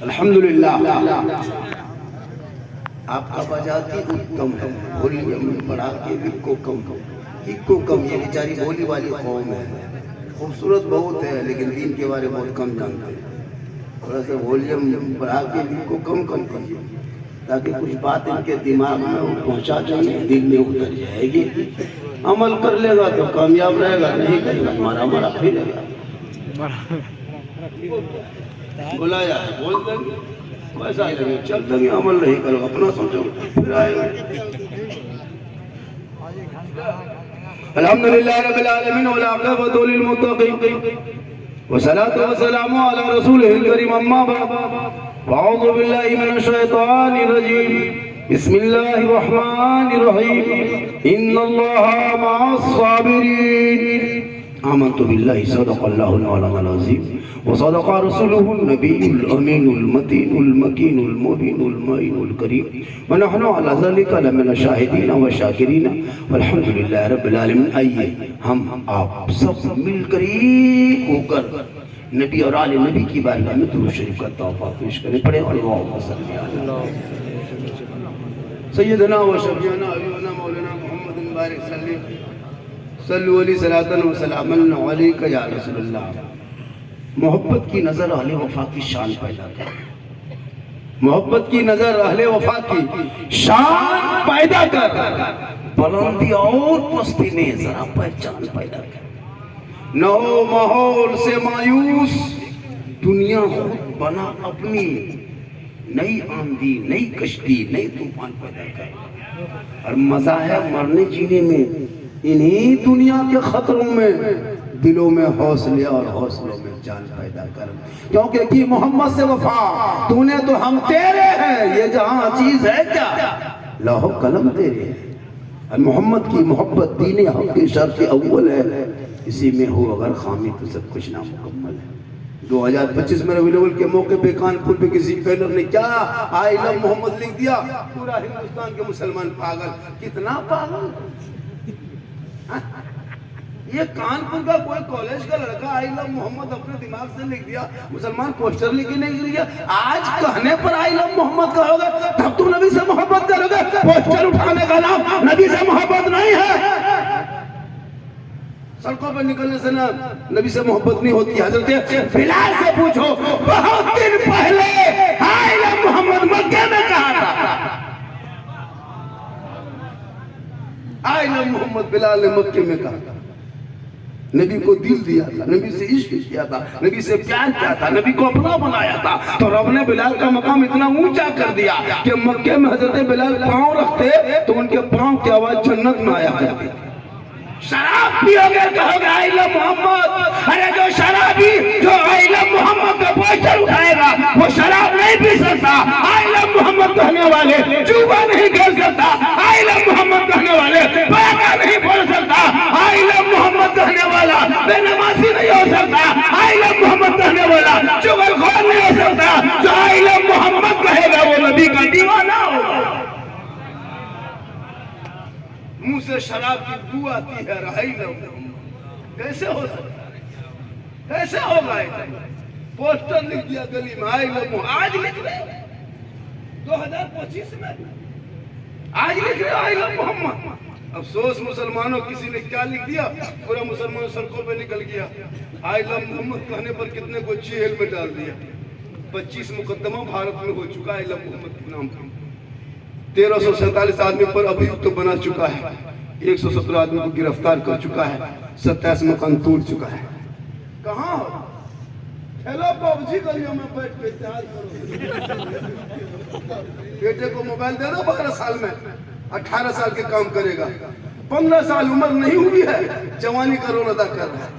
अल्हम्दुलिल्लाह। आपका बजाती उत्तम है, वॉल्यूम बढ़ा के इक्को कम, इक्को कम। ये बेचारी बोली वाली कौम है, खूबसूरत बहुत है लेकिन दीन के बारे में बहुत कम जानते हैं। थोड़ा सा वॉल्यूम बढ़ा के इक्को कम कीजिए ताकि कुछ बात इनके दिमाग में वो पहुंचा जाए, दिल में उतर जाएगी। अमल कर लेगा तो कामयाब रहेगा, नहीं करेगा मारा मारा फिरेगा। बुलाया बोल देंगे, वैसा ही लगे चल देंगे, अमल नहीं करो अपना सोचो फिर आएगा। अल्हम्दुलिल्लाह रब्बिल आलमीन वल आक़िबतु लिल मुत्तक़ीन वस्सलातु वस्सलामु अला रसूलिल करीम अम्मा बाद। अऊज़ु बिल्लाहि मिनश शैतानिर रजीम। बिस्मिल्लाहिर रहमानिर रहीम। इन्नल्लाहा मअस साबिरीन। आमन्तु बिल्लाहि सदक़ल्लाहुल मौलानाल अज़ीम व सदक़ रसूलुहुन नबियुल अमीनुल मतीनुल मकीनुल मुबीनुल मुइनुल करीम व नहनु अला ज़ालिका लमिनश शाहिदीन व शाकिरीन वल्हम्दुलिल्लाहि रब्बिल आलमीन। आइए हम आप सब मिलकर एक होकर नबी और आले नबी की बारगाह में दुरूद शरीफ का तोहफा पेश करें। पढ़े अल्लाहुम्मा सल्ली अला सय्यदना व शफीअना हबीबना मौलाना मुहम्मदिन बारिक सल्लु अलैहि सलातन व सलामन अलैका या रसूलल्लाह। मोहब्बत की नजर अहले वफा की शान पैदा कर, मोहब्बत की नजर अहले वफा की शान पैदा कर, बुलंदी और पस्ती में जरा पहचान पैदा कर। न हो माहौल से मायूस, दुनिया खुद बना अपनी, नई आंधी नई कश्ती नई तूफान पैदा कर। और मजा है मरने जीने में, इन्हीं दुनिया के खतरों में दिलों में हौसले और हौसलों में जान पैदा कर। क्योंकि कि मोहम्मद से वफा तूने तो हम तेरे हैं, ये जहां चीज है क्या लौह कलम तेरे है। और मोहम्मद की मोहब्बत दीन हक की शर्त अव्वल है, इसी में हो अगर खामी तो सब कुछ नामुकम्मल है। 2025 में रबीउल अव्वल के मौके पे कानपुर पे किसी पेनर ने क्या आई लव मोहम्मद लिख दिया। पूरा हिंदुस्तान के मुसलमान पागल, कितना पागल। ये कानपुर का कोई कॉलेज का लड़का आई लव मोहम्मद अपने दिमाग से लिख दिया, मुसलमान पोस्टर लिख के नहीं लिया। आज कहने पर आई लव मोहम्मद कहोगे तब तुम नबी से मोहब्बत करोगे। पोस्टर उठाने का नाम नबी से मोहब्बत नहीं है। सड़कों पर निकलने से ना नबी से मोहब्बत नहीं होती। हजरत बिलाल से पूछो, बहुत दिन पहले आई लव मोहम्मद मक्के में कहा था। आई लव मोहम्मद बिलाल ने मक्के में कहा था। नबी को दिल दिया था, नबी से इश्क किया था, नबी से प्यार किया था, नबी को अपना बनाया था। तो रब ने बिलाल का मकाम इतना ऊंचा कर दिया कि मक्के में हजरत बिलाल पांव रखते तो उनके पांव की आवाज जन्नत में आया करती। शराब पियोगे कहोगे आई लव मोहम्मद। अरे जो शराबी जो आई लव मोहम्मद का पोस्टर उठाएगा वो शराब नहीं पी सकता। आई लव मोहम्मद कहने वाले जुआ नहीं खेल सकता। आई लव मोहम्मद कहने वाले पराठा नहीं पढ़ सकता। आई लव मोहम्मद कहने वाला बेनमाजी नहीं हो सकता। आई लव मोहम्मद कहने वाला चुगलखोर नहीं हो सकता। जो आई लव मोहम्मद कहेगा वो नबी का दीवाना होगा। मुंह से शराब की बू आती है, कैसे हो सकता है? कैसे होगा? पोस्टर लिख दिया गली में आई लव। आज लिख रहे 2025 में आज लिख रहे आई लव मोहम्मद। अफसोस मुसलमानों, किसी ने क्या लिख दिया, पूरा मुसलमान सड़कों पे निकल गया। आई लव मोहम्मद कहने पर कितने को जेल में डाल दिया। 25 मुकदमा भारत में हो चुका है आई लव मोहम्मद के नाम पर। 1347 आदमी पर अभियुक्त तो बना चुका है, 117 आदमी को गिरफ्तार कर चुका है, 27 मकान तोड़ चुका है। कहाँ हेलो पबजी गलियों में बैठ के इत्तेहाद करो। बेटे को मोबाइल दे दो 12 साल में, 18 साल के काम करेगा। 15 साल उम्र नहीं हुई है, जवानी का रोल अदा कर रहा है।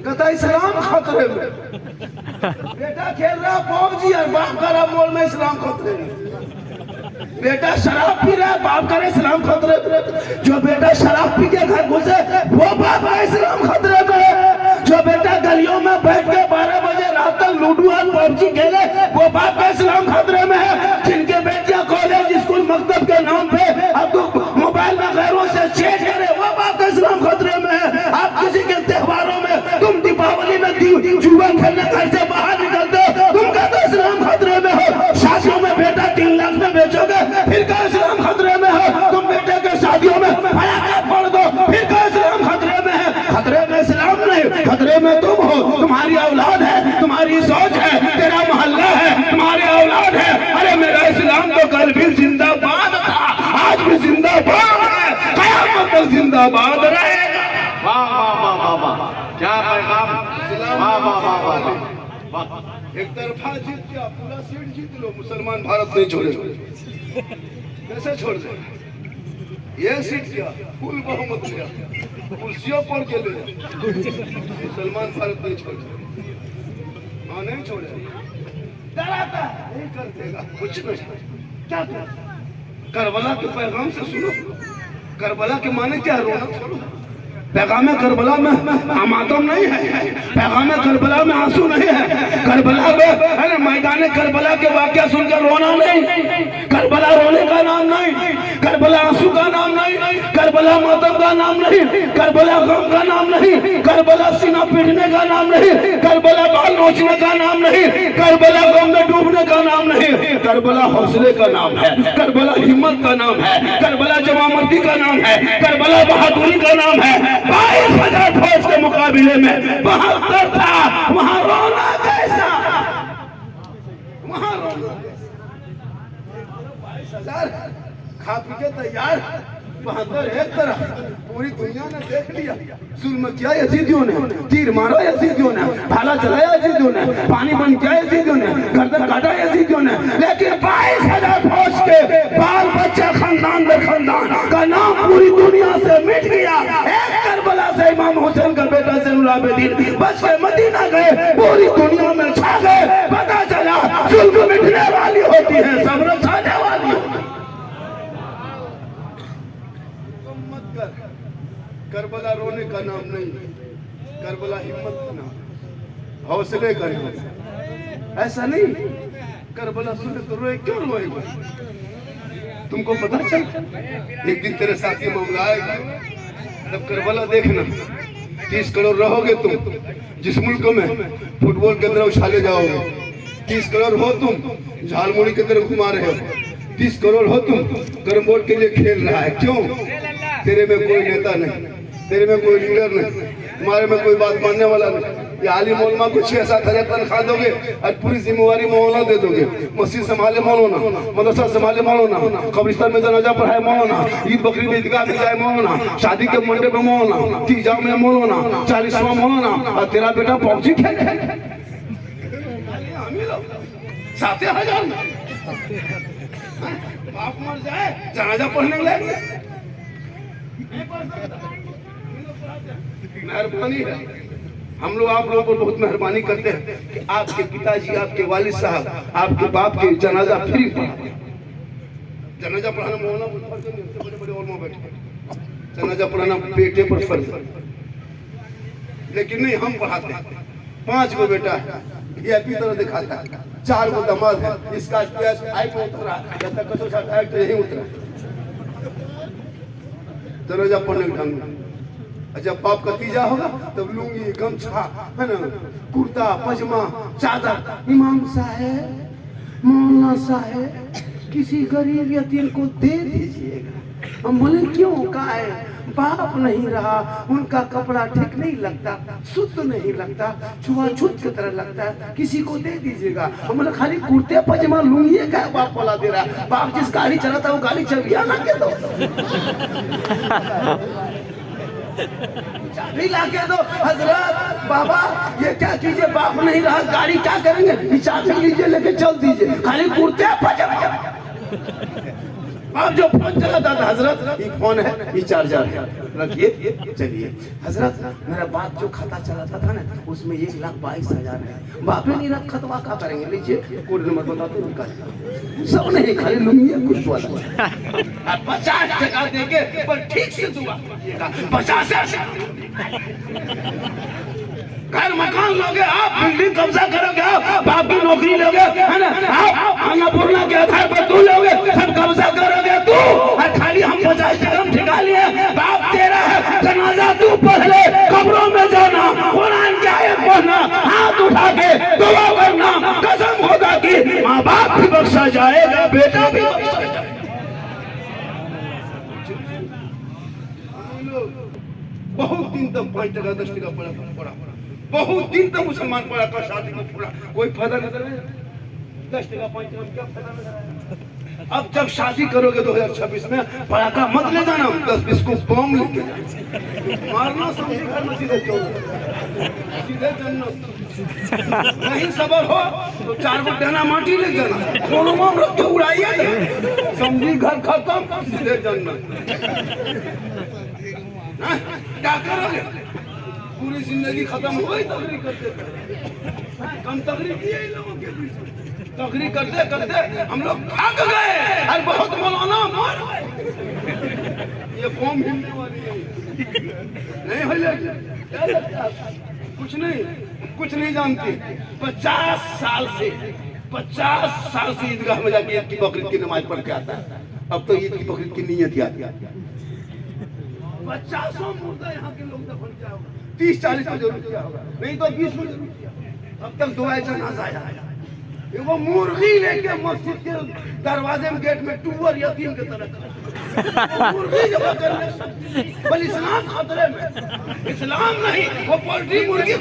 कहता इस्लाम खतरे में। बेटा खेल रहा पबजी और बाप का रहा बोल में इस्लाम खतरे में। बेटा शराब पी रहा है, बाप करे इस्लाम खतरे में। जो बेटा शराब पी के घर घुसे वो बाप का इस्लाम खतरे में। जो बेटा गलियों में बैठ के 12 बजे रात तक लूडो और पबजी खेले वो बाप का इस्लाम खतरे में है। जिनके बेटियां कॉलेज स्कूल मकतब के नाम पे अब तो मोबाइल में गैरों से चेक करे वो बाप का इस्लाम खतरे में है। आप किसी के त्योहारों में तुम दीपावली में जुआ खेलने घर से बाहर निकलते हो, तुम कहते हो 3 लाख में बेचोगे, फिर कहा इस्लाम खतरे में है। तुम बेटे के शादियों में फोड़ दो, फिर कहा इस्लाम खतरे में है। खतरे में इस्लाम नहीं, खतरे में तुम हो, तुम्हारी औलाद है, तुम्हारी सोच है, तेरा मोहल्ला है, तुम्हारी औलाद है। अरे मेरा इस्लाम तो कल भी जिंदाबाद था, आज भी जिंदाबाद है, क़यामत तक जिंदाबाद रहेगा। वाह वाह वाह वाह वाह, क्या पैगाम, वाह वाह वाह वाह वाह। एक तरफा जीत गया, पूरा सीट जीत लो, मुसलमान भारत नहीं छोड़े। कैसे छोड़ दे? ये सीट गया, फुल बहुमत लिया, कुर्सियों पर के ले, मुसलमान भारत नहीं छोड़े। हाँ नहीं छोड़े, डराता नहीं कर देगा कुछ नहीं। क्या करबला के पैगाम से सुनो, करबला के माने क्या? रोना छोड़ो। पैगाम करबला में मातम नहीं है, पैगाम करबला में आंसू नहीं है। करबला में अरे मैदान करबला के वाक़या सुनकर रोना नहीं, करबला रोने का नाम नहीं, करबला आंसू का नाम नहीं, करबला मातम का नाम नहीं, करबला गम का नाम नहीं, करबला सीना पीटने का नाम नहीं, करबला बाल नोचने का नाम नहीं, करबला गम में डूबने का नाम नहीं, करबला हौसले का नाम है, करबला हिम्मत का नाम है, करबला जवामर्दी का नाम है, करबला बहादुरी का नाम है। 22,000 फौज के मुकाबले में 72 था, वहां रोना कैसा? वहां रोना 22,000 खा पी के तैयार, 72 एक तरफ। पूरी दुनिया ने देख लिया, जुल्म किया यजीदियों ने, तीर मारा यजीदियों ने, भाला चलाया यजीदियों ने, पानी बंद किया यजीदियों ने, गर्दन काटा यजीदियों ने, लेकिन 22,000 फौज के बाल बच्चा खानदान दर खानदान का नाम पूरी दुनिया से मिट गया। एक करबला से इमाम हुसैन का बेटा ज़ैनुल आबिदीन बच के मदीना गए, पूरी दुनिया में छा गए। पता चला जुल्म मिटने वाली होती है, सब्र छाने वाली होती है। करबला रोने का नाम नहीं, करबला हिम्मत का नाम, हौसले का नाम। ऐसा नहीं करबला सुने तो रोए, क्यों रोएगा? तुमको पता चल एक दिन तेरे साथ ये मामला आएगा, तब करबला देखना। 30 करोड़ रहोगे तुम, जिस मुल्क में फुटबॉल के तरह उछाले जाओगे, 30 करोड़ हो तुम, झालमुड़ी की तरफ घुमा रहे हो, 30 करोड़ हो तुम, कैरम बोर्ड के लिए खेल रहा है। क्यों? तेरे में कोई नेता नहीं, तेरे में कोई लीडर नहीं, तुम्हारे में कोई बात मानने वाला नहीं। ये आलिम उलमा को 6-7 हजार तनख्वाह दोगे और पूरी जिम्मेवारी मौलाना दे दोगे। मस्जिद संभाले मौलाना, मदरसा संभाले मौलाना, कब्रिस्तान में जनाजा पढ़ाए मौलाना, ईद बकरी में ईदगाह में जाए मौलाना, शादी के मंडे में मौलाना, तीजा में मौलाना, 40वां मौलाना, और तेरा बेटा पहुंची खेले 7,000 बाप मर जाए जनाजा पढ़ने लगे। मेहरबानी है, हम लोग आप लोगों को बहुत मेहरबानी करते हैं कि आपके पिताजी, आपके वालिद साहब, आपके बाप के जनाजा फ्री पढ़ा। जनाजा पढ़ाना मौलाना बड़े और बैठे, जनाजा पढ़ाना बेटे पर फर्ज है, लेकिन नहीं हम पढ़ाते हैं। 5 गो बेटा है, वीआईपी तरह दिखाता है, 4 गो दामाद है, इसका उतरा जब तक तो यही उतरा। जनाजा पढ़ने के ढंग में जब बाप का तीजा होगा तब लुंगी, गमछा, है ना, कुर्ता पजामा, चादर। इमाम साहब, मौलाना साहब, किसी गरीब यतीम को दे दीजिएगा। हम बोले क्यों? कहा है बाप नहीं रहा, उनका कपड़ा ठीक नहीं लगता, शुद्ध नहीं लगता, छुआछूत की तरह लगता है, किसी को दे दीजिएगा। हम बोले खाली कुर्ते पजामा लुंगी क्या बाप बोला दे रहा? बाप जिस गाड़ी चलाता वो गाड़ी चबिया ना के दो, चाबी ला के दो। हजरत बाबा ये क्या कीजिए, बाप नहीं रहा, गाड़ी क्या करेंगे? चाबी लीजिए, लेके चल दीजिए, खाली कुर्ते पजामा। आप जो फोन चलाता था हजरत, ये फोन है, ये चार्जर है, रखिए चलिए। हजरत मेरा बाप जो खाता चलाता था ना, उसमें 1,22,000 है। बापे नहीं रख खतवा क्या करेंगे? लीजिए कोड नंबर बताते हैं, सब नहीं खाली लुंगी कुछ वाला 50 टका देके पर ठीक से दुआ 50 घर मकान लोगे आप, बिल्डिंग कब्जा करोगे आप, बाप की नौकरी लोगे, है ना, आप अन्नपूर्णा के आधार पर तू लोगे, सब कब्जा करोगे तू। और खाली हम 50 टका ठिका लिए, बाप तेरा है, जनाजा तू पढ़ ले, कब्रों में जाना, कुरान की आयत पढ़ना, हाथ उठा के दुआ करना, कसम होगा कि माँ बाप भी बख्शा जाएगा, बेटा भी बख्शा जाएगा। बहुत दिन तक 5 टका 10 टका पड़ा, बहुत दिन तक मुसलमान पड़ा का शादी में पूरा कोई फायदा नजर नहीं। 10 टका 5 टका क्या फायदा नजर आया। अब जब शादी करोगे 2026 में पटाखा मत ले जाना, 10-20 को बम लेके जाना, मारना समझी घर में सीधे सीधे जन्नत। नहीं सबर हो तो 4 गो डना माटी ले जाना, दोनों में रख के उड़ाइए, समझी घर खत्म, सीधे जन्नत। क्या करोगे? पूरी जिंदगी खत्म हो गई तकरीर करते कम तकरीर की है लोगों के बीच। तकरीर करते करते हम लोग थक गए और बहुत मौलाना मर गए। ये कौम हिलने वाली नहीं हो क्या लगता? कुछ नहीं जानती। 50 साल से ईदगाह में जाके ईद की बकरीद की नमाज पढ़ के आता है। अब तो ईद की बकरीद की नीयत याद 50 मुर्दा यहाँ के लोग दफन किया होगा, 30-40 में जरूर किया होगा, नहीं तो 20 में जरूर किया। अब तक दुआ जनाजा आया। वो मुर्गी लेके मस्जिद के दरवाजे में गेट में टूअर यतीम के तरह मुर्गी जमा करने, बल इस्लाम खतरे में। इस्लाम नहीं, वो पोल्ट्री मुर्गी।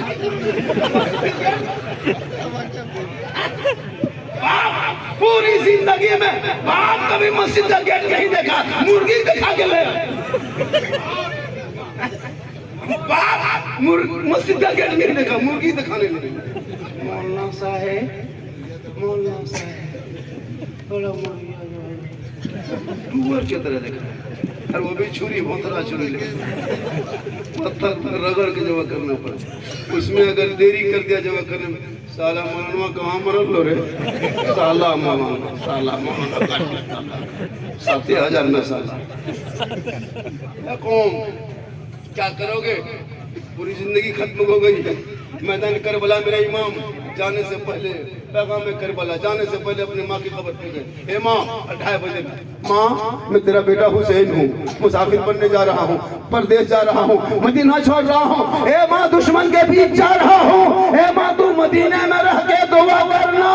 पूरी जिंदगी में बाप कभी मस्जिद का गेट नहीं देखा, मुर्गी दिखा के ले। बाप मस्जिद का गेट नहीं देखा, मुर्गी दिखाने लगे। मौलाना साहब थोड़ा मुर्गी टूअर की तरह देखा, और वो भी छुरी भोंतरा छुरी ले पत्थर रगड़ के जमा करना पड़ा। उसमें अगर देरी कर दिया जमा करने में, साला मौलाना कहाँ मरल लो रे, साला मौलाना 7000 में साला। कौन क्या करोगे? पूरी जिंदगी खत्म हो गई है। मैदान करबला मेरा इमाम जाने से पहले, पैगाम में करबला जाने से पहले अपनी माँ की खबर दे गए। हे माँ, 2:30 बजे, माँ मैं तेरा बेटा हुसैन हूँ, मुसाफिर बनने जा रहा हूँ, परदेश जा रहा हूँ, मदीना छोड़ रहा हूँ। हे माँ, दुश्मन के बीच जा रहा हूँ। हे माँ, तू मदीने में रह के दुआ करना,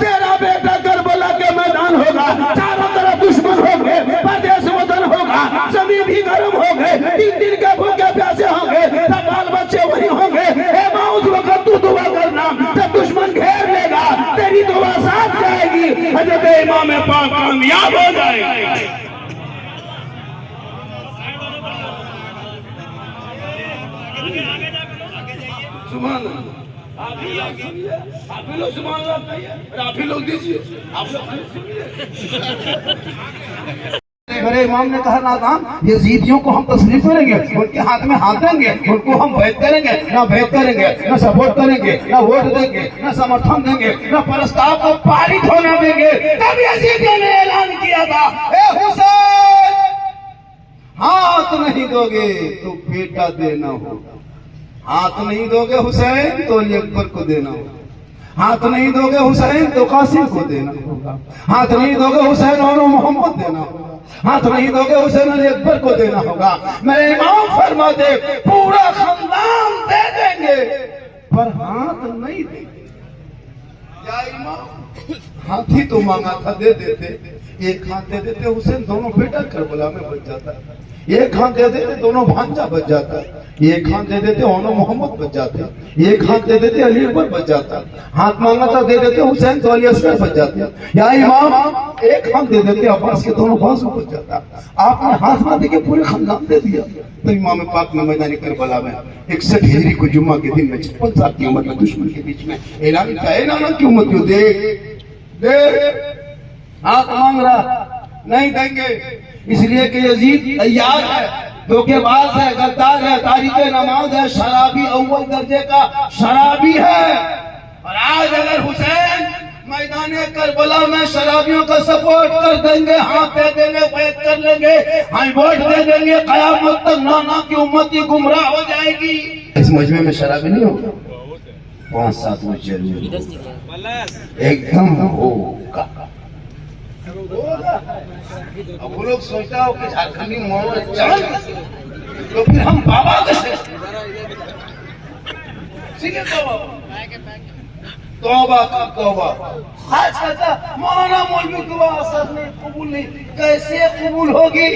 तेरा बेटा करबला के मैदान होगा, चारों तरफ दुश्मन होंगे, परदेश वतन होगा, जमीन भी गर्म हो गए, 3 दिन के भूखे प्यासे होंगे, सब बाल बच्चे वही होंगे। हे माँ, उस वक्त तू दुआ करना, जब दुश्मन घेर लेगा तेरी दुआ साथ जाएगी, हजरत इमाम पाक कामयाब हो जाएगा। सुभान अल्लाह। आप ही लोग सुभान अल्लाह कहिए, आप ही लोग दीजिए, आप लोग सुनिए। मेरे इमाम ने कहा नादान, ये यजीदियों को हम तस्लीफ करेंगे, उनके हाथ में हाथ देंगे, उनको हम बैत करेंगे, ना बैत करेंगे, ना सपोर्ट करेंगे, ना वोट देंगे, ना समर्थन देंगे, ना प्रस्ताव को पारित होने देंगे। तब यजीदियों ने ऐलान किया था, ए हुसैन, हाथ नहीं दोगे तो बेटा देना होगा, हाथ नहीं दोगे हुसैन तो अली अकबर को देना होगा, हाथ नहीं दोगे हुसैन तो कासिम को देना होगा, हाथ नहीं दोगे हुसैन और मोहम्मद देना होगा, हाथ नहीं दोगे हुसैन अली अकबर को देना होगा। मेरे इमाम फरमा दे, पूरा खानदान दे देंगे पर हाथ नहीं देंगे। या इमाम, हाथी तो मांगा था, दे देते, एक हाथ दे देते हुसैन, दोनों बेटा करबला में बच जाता, एक हाथ दे देते दोनों भांजा बच जाता, एक हाथ दे देते दोनों मोहम्मद बच जाते, एक हाथ दे देते अली अकबर बच जाता, हाथ मांगा था दे देते हुसैन तो अली असगर बच जाते। या इमाम, एक हाथ दे देते अब्बास के दोनों बाजू बच जाता, आपने हाथ ना देके पूरे खानदान दे दिया। तो इमाम पाक ने मैदान करबला में 61 हिजरी को जुम्मा के दिन में 56 साल की उम्र में दुश्मन के बीच में ऐलान किया, ऐलान की उम्मत क्यों दे हाथ मांग रहा, नहीं देंगे, इसलिए कि यजीद अय्यार है, धोखेबाज है, गद्दार है, तारीख नमाज है, शराबी, अव्वल दर्जे का शराबी है। और आज अगर हुसैन मैदान करबला में शराबियों का सपोर्ट कर देंगे, हाथ दे देंगे, बैत कर लेंगे, हाई वोट दे देंगे, कयामत तक नाना की उम्मत की गुमराह हो जाएगी। इस मजमे में शराबी नहीं होगा, 5-7 वो जरूर एकदम होगा। अब वो लोग सोचता हो कि झारखंडी मोहम्मद चाल, तो फिर हम बाबा कैसे तौबा का तौबा। आज कहता मौलाना मौलवी दुआ असर नहीं, कबूल नहीं, कैसे कबूल होगी?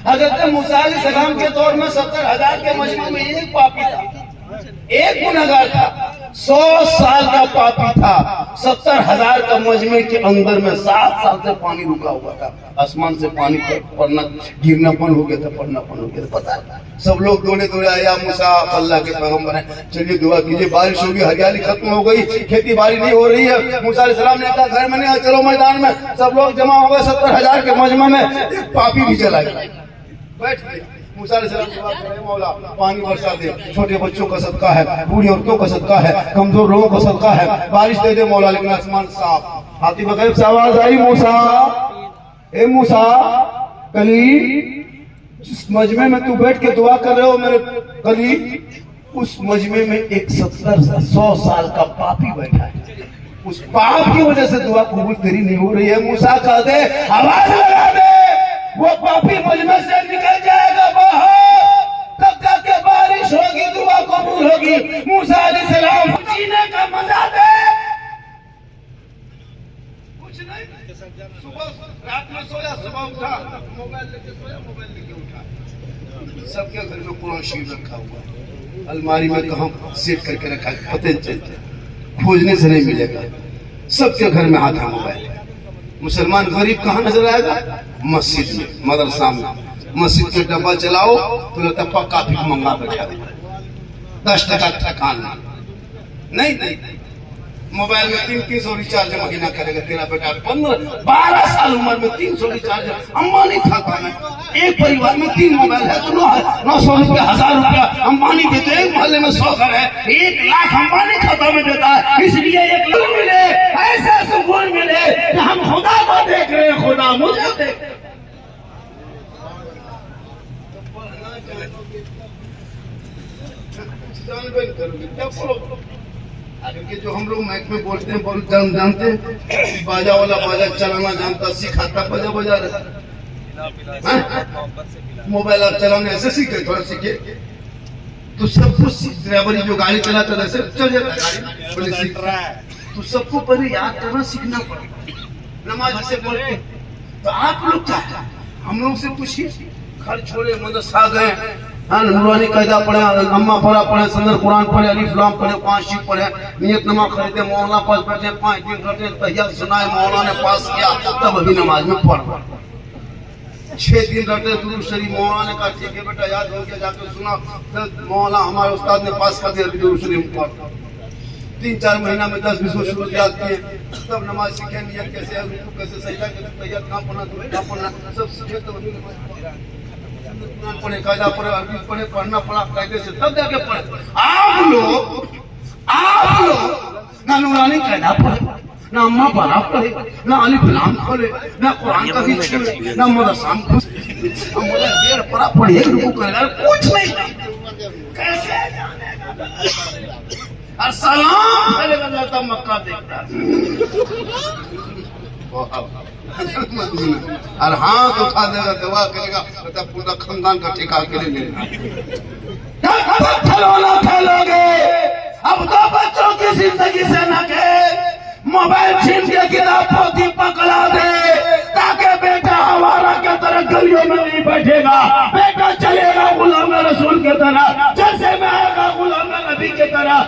हजरत मूसा अलैहिस्सलाम के दौर में 70,000 के मजमा में एक पापी था, एक गुनहगार था। 100 साल का पापी था, 70,000 का मजमे के अंदर में 7 साल से पानी रुका हुआ था। आसमान से पानी पड़ना, गिरना बंद हो गया था, पड़ना बंद हो गया था। पता है सब लोग दौड़े दौड़े आया, मूसा अल्लाह के पैगंबर है, चलिए दुआ कीजिए, बारिश होगी, हरियाली खत्म हो गई, खेती बाड़ी नहीं हो रही है। मूसा अलैहिस्सलाम ने कहा घर में नहीं, चलो मैदान में। सब लोग जमा हो गए 70,000 के मजमा में, एक पापी भी चला गया, बैठ गया। मूसा अलैहिस्सलाम दुआ करे, मौला पानी बरसा दे, छोटे बच्चों का सदका है, बूढ़ी औरतों का सदका है, कमजोर लोगों का सदका है, बारिश दे दे मौला। लेकिन आसमान साफ। हाथी बगैर से आवाज आई, मूसा ए मूसा, कली जिस मजमे में तू बैठ के दुआ कर रहे हो मेरे कली, उस मजमे में एक 100 साल का पापी बैठा है। उस पाप की वजह से दुआ कबूल तेरी नहीं हो रही है। मूसा कह दे, आवाज लगा दे, वो पापी मजमे से निकल जाएगा बाहर, तब जाके बारिश होगी, दुआ कबूल होगी। मूसा अलैहिस्सलाम जीने का मजा दे। कुछ नहीं, सुबह रात में सोया, सुबह उठा, मोबाइल लेके सोया, मोबाइल लेके उठा। सबके घर में कुरान शरीफ रखा हुआ है, अलमारी में कहाँ सेट करके रखा है पता नहीं चलता, खोजने से नहीं मिलेगा। सबके घर में हाथ है मोबाइल। मुसलमान गरीब कहाँ नजर आएगा? मस्जिद में, मदरसा में। मस्जिद के डब्बा चलाओ तो लगता पक्का भी मंगा बैठा, 10 टका ठकान नहीं। मोबाइल में 300 रिचार्ज महीना करेगा तेरा बेटा। 12 साल उम्र में 300 रिचार्ज अंबानी खाता में। एक परिवार में 3 मोबाइल है तो 900 रुपया, 1000 रुपया अंबानी देते। एक मोहल्ले में 100 घर है, 1 लाख अंबानी खाता में देता है। इसलिए 1 लाख मिले, ऐसा सुकून मिले कि हम खुदा को देख रहे हैं, खुदा मुझे देख। क्योंकि जो हम लोग माइक में बोलते हैं बहुत जानते हैं, बाजा वाला बाजा चलाना जानता, सिखाता, बाजा बजा रहा। मोबाइल आप चलाने ऐसे सीखे, थोड़ा सीखे तो सब कुछ। ड्राइवरी जो गाड़ी चलाता है ऐसे चल जाता गाड़ी, बोले सीख रहा है तो सबको पहले याद करना सीखना पड़ेगा। नमाज ऐसे पढ़ते तो आप लोग क्या है, हम लोग से पूछिए। घर छोड़े मदरसा गए, नूरानी कायदा पढ़े, अम्मा फरा पढ़े, सदर कुरान पढ़े, अलीफ लाम पढ़े, 5 शिफ पढ़े, नियत नमा खरीदे, मौलाना पास बैठे, 5 दिन रटे, तहियात सुनाए, मौलाना ने पास किया, तब अभी नमाज में पढ़। 6 दिन रटे, दुरूद शरीफ, मौलाना ने कहा ठीक है बेटा याद हो गया, जाकर सुना, तो मौलाना हमारे उस्ताद ने पास कर दिया, दुरूद शरीफ पढ़। 3-4 महीना में 10-20 शुरू याद किए, तब नमाज सीखे, नियत कैसे है, रुकू कैसे, सजदा कैसे, तहियात कहाँ पढ़ना, दुरूद कहाँ पढ़ना, सब सीखे तो अभी नमाज पढ़े, कायदा पढ़े, अरबी पढ़े, पढ़ना पड़ा कायदे से, तब जाके पढ़े। आप लोग ना नूरानी कायदा पढ़े, ना अम्मा बना पढ़े, ना अलीफ लाम पढ़े, ना कुरान का भी छूटे, ना मदरसा में देर पढ़ा पढ़े, रुकू करेगा, कुछ नहीं। कैसे जानेगा? और सलाम करेगा जाता मक्का देखता, और हाथ उठा देगा, दुआ करेगा, तो पूरा खानदान का ठेका के लिए लेगा। खिलौना खेलोगे, अब तो बच्चों की जिंदगी से न के मोबाइल छीन के किताब पोथी पकड़ा दे, ताकि बेटा हमारा के तरह गलियों में नहीं बैठेगा, बेटा चलेगा गुलाम रसूल के तरह, जैसे में आएगा गुलाम नबी के तरह,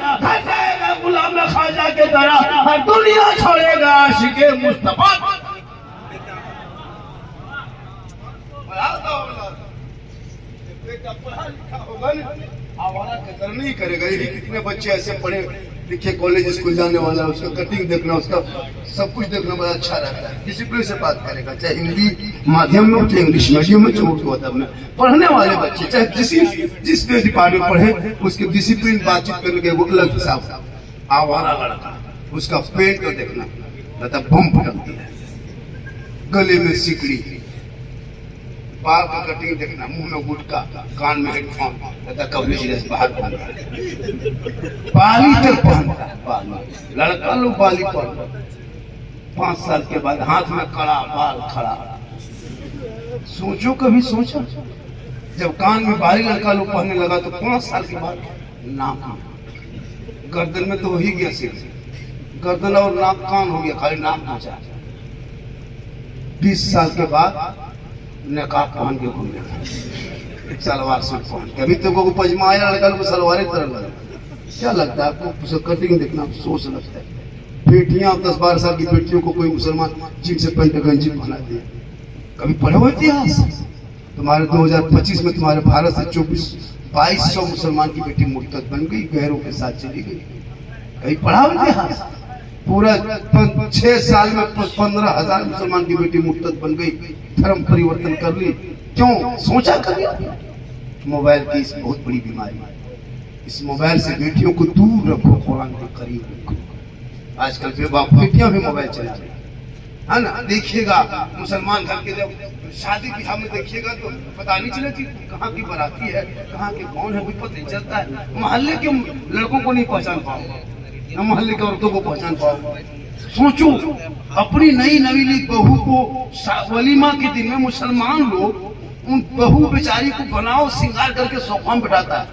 जाएगा गुलाम ख्वाजा के तरह, और दुनिया छोड़ेगा आशिके मुस्तफा। बेटा पढ़ा लिखा होगा ना, आवारा कदर नहीं करेगा। ये कितने बच्चे ऐसे पढ़े लिखे कॉलेज स्कूल जाने वाला, उसका कटिंग देखना, उसका सब कुछ देखना बड़ा अच्छा रहता है। डिसिप्लिन से बात करेगा, चाहे हिंदी माध्यम में हो, चाहे इंग्लिश मीडियम में, चाहे उर्दू अदब में। पढ़ने वाले बच्चे चाहे जिस डिपार्टमेंट पढ़े, उसके डिसिप्लिन बातचीत करने के वो अलग हिसाब। आवारा लड़का, उसका पेट को देखना, बम फटकती है, गले में सिकड़ी, बाल का कटिंग देखना, मुंह में गुटका, कान में हेडफोन, तथा कवरेज ड्रेस बाहर पहनता, बाली तक पहनता है। लड़का लोग बाली पहनता, 5 साल के बाद हाथ में कड़ा, बाल खड़ा। सोचो कभी सोचा, जब कान में बाली लड़का लोग पहनने लगा तो 5 साल के बाद नाक, गर्दन में तो वही गया सिर, गर्दन और नाक कान हो गया, खाली नाक बचा। 20 साल के बाद नकाब पहन के घूमने लगा, सलवार सूट पहन के। अभी तो को पजमा आया लड़का को सलवार तरह लगा। क्या लगता है आपको? कटिंग देखना सोच लगता है। बेटियां 10-12 साल की बेटियों को कोई मुसलमान जींस पैंट गंजी पहना दिया। कभी पढ़े हो इतिहास? तुम्हारे 2025 में तुम्हारे भारत से 2200 मुसलमान की बेटी मुर्तद बन गई, गैरों के साथ चली गई। कभी पढ़ा हो इतिहास? पूरा 6 साल में 15,000 मुसलमान की बेटी मुर्तद बन गई, धर्म परिवर्तन कर ली। क्यों? सोचा कभी? मोबाइल की इस बहुत बड़ी बीमारी है। इस मोबाइल से बेटियों को दूर रखो, कुरान के करीब रखो। आजकल बेटियां भी मोबाइल चला रही है ना। देखिएगा मुसलमान घर के जब शादी ब्याह में देखिएगा तो पता नहीं चला कि कहाँ की बराती है, कहाँ के कौन है, कोई पता नहीं चलता है। मोहल्ले के लड़कों को नहीं पहचान पाओगे, न मोहल्ले के औरतों को पहचान पाओगे। सोचो, अपनी नई नवीली बहू को वलीमा के दिन में मुसलमान लोग उन बहू बेचारी को बनाओ सिंगार करके सोफा में बिठाता है।